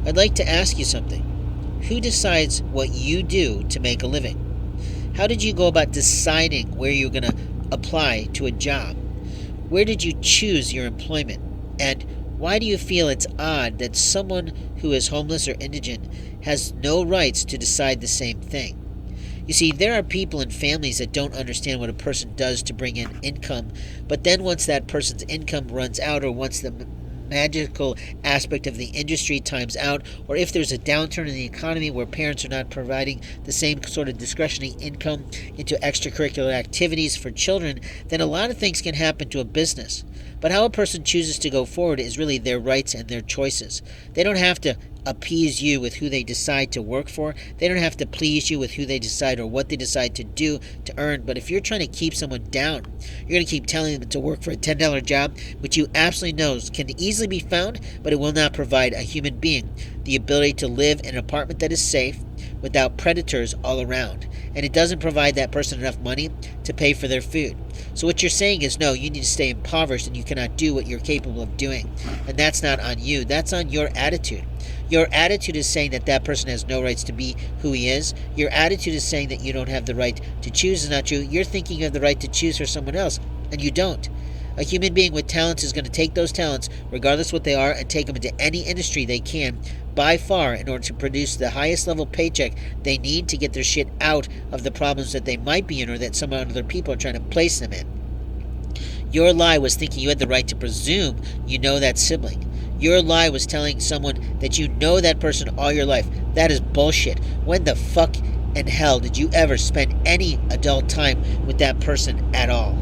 I'd like to ask you something. Who decides what you do to make a living? How did you go about deciding where you're going to apply to a job? Where did you choose your employment? And why do you feel it's odd that someone who is homeless or indigent has no rights to decide the same thing? You see, there are people and families that don't understand what a person does to bring in income, but then once that person's income runs out, or once the magical aspect of the industry times out, or if there's a downturn in the economy where parents are not providing the same sort of discretionary income into extracurricular activities for children, then a lot of things can happen to a business. But how a person chooses to go forward is really their rights and their choices. They don't have to appease you with who they decide to work for. They don't have to please you with who they decide or what they decide to do to earn. But if you're trying to keep someone down, you're going to keep telling them to work for a $10 job, which you absolutely know can easily be found, but it will not provide a human being the ability to live in an apartment that is safe without predators all around. And it doesn't provide that person enough money to pay for their food. So what you're saying is, no, you need to stay impoverished and you cannot do what you're capable of doing. And that's not on you. That's on your attitude. Your attitude is saying that that person has no rights to be who he is. Your attitude is saying that you don't have the right to choose is not true. You're thinking you have the right to choose for someone else, and you don't. A human being with talents is going to take those talents, regardless what they are, and take them into any industry they can, by far, in order to produce the highest level paycheck they need to get their shit out of the problems that they might be in or that some other people are trying to place them in. Your lie was thinking you had the right to presume you know that sibling. Your lie was telling someone that you know that person all your life. That is bullshit. When the fuck in hell did you ever spend any adult time with that person at all?